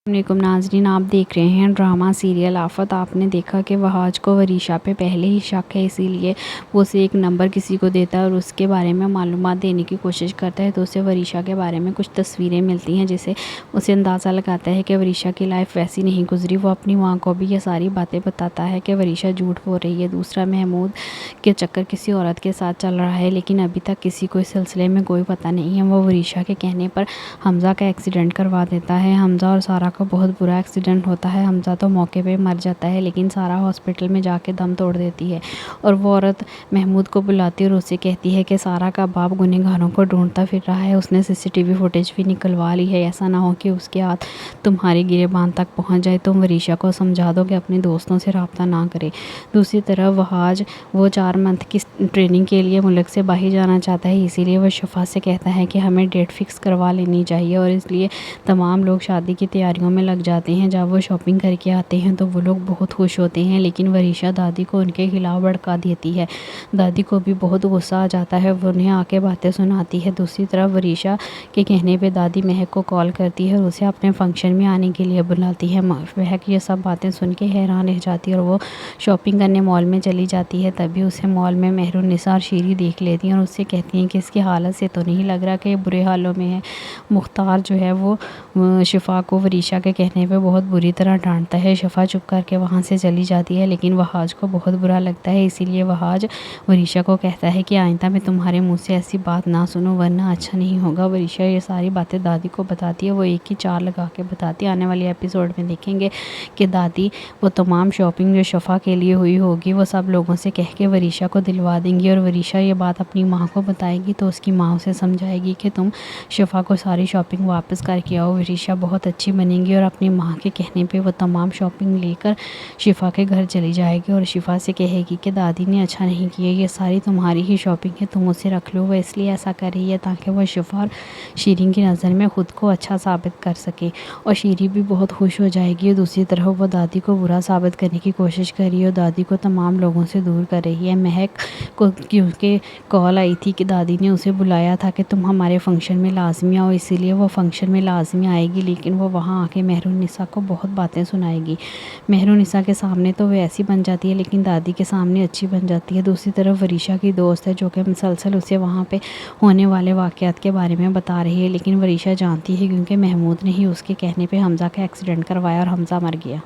السلام علیکم ناظرین، آپ دیکھ رہے ہیں ڈرامہ سیریل آفت۔ آپ نے دیکھا کہ وہاج کو وریشا پہ پہلے ہی شک ہے، اسی لیے وہ اسے ایک نمبر کسی کو دیتا ہے اور اس کے بارے میں معلومات دینے کی کوشش کرتا ہے، تو اسے وریشا کے بارے میں کچھ تصویریں ملتی ہیں جسے اسے اندازہ لگاتا ہے کہ وریشا کی لائف ویسی نہیں گزری۔ وہ اپنی ماں کو بھی یہ ساری باتیں بتاتا ہے کہ وریشا جھوٹ بول رہی ہے، دوسرا محمود کے چکر کسی عورت کے ساتھ چل رہا ہے، لیکن ابھی تک کسی کو اس سلسلے میں کوئی پتہ نہیں ہے۔ وہ وریشا کے کہنے پر حمزہ کا ایکسیڈنٹ کروا دیتا ہے۔ حمزہ اور سارا کا بہت برا ایکسیڈنٹ ہوتا ہے۔ حمزہ تو موقع پہ مر جاتا ہے، لیکن سارا ہاسپٹل میں جا کے دم توڑ دیتی ہے اور وہ عورت محمود کو بلاتی ہے اور اسے کہتی ہے کہ سارا کا باپ گنہگاروں کو ڈھونڈتا پھر رہا ہے، اس نے CCTV فوٹیج بھی نکلوا لی ہے، ایسا نہ ہو کہ اس کے ہاتھ تمہاری گریبان تک پہنچ جائے۔ تم وریشا کو سمجھا دو کہ اپنے دوستوں سے رابطہ نہ کرے۔ دوسری طرف وہاج وہ 4 منتھ کی ٹریننگ کے لیے ملک سے باہر جانا چاہتا ہے، اسی لیے وہ شفا سے کہتا ہے کہ ہمیں ڈیٹ فکس کروا لینی چاہیے، اور اس لیے تمام لوگ شادی کی تیاریوں میں لگ جاتے ہیں۔ جب وہ شاپنگ کر کے آتے ہیں تو وہ لوگ بہت خوش ہوتے ہیں، لیکن وریشا دادی کو ان کے خلاف بھڑکا دیتی ہے۔ دادی کو بھی بہت غصہ آ جاتا ہے، وہ انہیں آ کے باتیں سناتی ہے۔ دوسری طرف وریشا کے کہنے پہ دادی مہک کو کال کرتی ہے اور اسے اپنے فنکشن میں آنے کے لیے بلاتی ہے۔ مہک یہ سب باتیں سن کے حیران رہ جاتی ہے اور وہ شاپنگ کرنے مال میں چلی جاتی ہے۔ تبھی اسے مال میں مہرالنساء اور شیری دیکھ لیتی ہیں اور اس سے کہتی ہیں کہ اس کی حالت سے تو نہیں لگ رہا کہ یہ برے حالوں میں ہے۔ مختار جو ہے وہ شفا کو وریشا کے کہنے پہ بہت بری طرح ڈانٹتا ہے۔ شفا چپ کر کے وہاں سے چلی جاتی ہے، لیکن وہاج کو بہت برا لگتا ہے، اسی لیے وہاج وریشا کو کہتا ہے کہ آئندہ میں تمہارے منہ سے ایسی بات نہ سنوں ورنہ اچھا نہیں ہوگا۔ وریشا یہ ساری باتیں دادی کو بتاتی ہے، وہ ایک ہی چار لگا کے بتاتی ہے۔ آنے والے ایپیسوڈ میں دیکھیں گے کہ دادی وہ تمام شاپنگ جو شفا کے لیے ہوئی ہوگی وہ سب لوگوں سے کہہ کے وریشا کو دلوا دیں گی، اور وریشا یہ بات اپنی ماں کو بتائے گی تو اس کی ماں اسے سمجھائے گی کہ تم شفا کو ساری شاپنگ واپس کر کے آؤ۔ وریشا بہت اچھی بنے گی اور اپنی ماں کے کہنے پہ وہ تمام شاپنگ لے کر شفا کے گھر چلی جائے گی اور شفا سے کہے گی کہ دادی نے اچھا نہیں کیا، یہ ساری تمہاری ہی شاپنگ ہے، تم اسے رکھ لو۔ وہ اس لیے ایسا کر رہی ہے تاکہ وہ شفا اور شیرین کی نظر میں خود کو اچھا ثابت کر سکے، اور شیرین بھی بہت خوش ہو جائے گی۔ اور دوسری طرف وہ دادی کو برا ثابت کرنے کی کوشش کر رہی ہے اور دادی کو تمام لوگوں سے دور کر رہی ہے۔ مہک کو کیونکہ کال آئی تھی کہ دادی نے اسے بلایا تھا کہ تم ہمارے فنکشن میں لازمی آؤ، اسی لیے وہ فنکشن میں لازمی آئے گی، لیکن وہ وہاں آ کے مہرالنساء کو بہت باتیں سنائے گی۔ مہرالنساء کے سامنے تو وہ ایسی بن جاتی ہے، لیکن دادی کے سامنے اچھی بن جاتی ہے۔ دوسری طرف وریشا کی دوست ہے جو کہ مسلسل اسے وہاں پہ ہونے والے واقعات کے بارے میں بتا رہی ہے، لیکن وریشا جانتی ہے کیونکہ محمود نے ہی اس کے کہنے پہ حمزہ کا ایکسیڈنٹ کروایا اور حمزہ مر گیا۔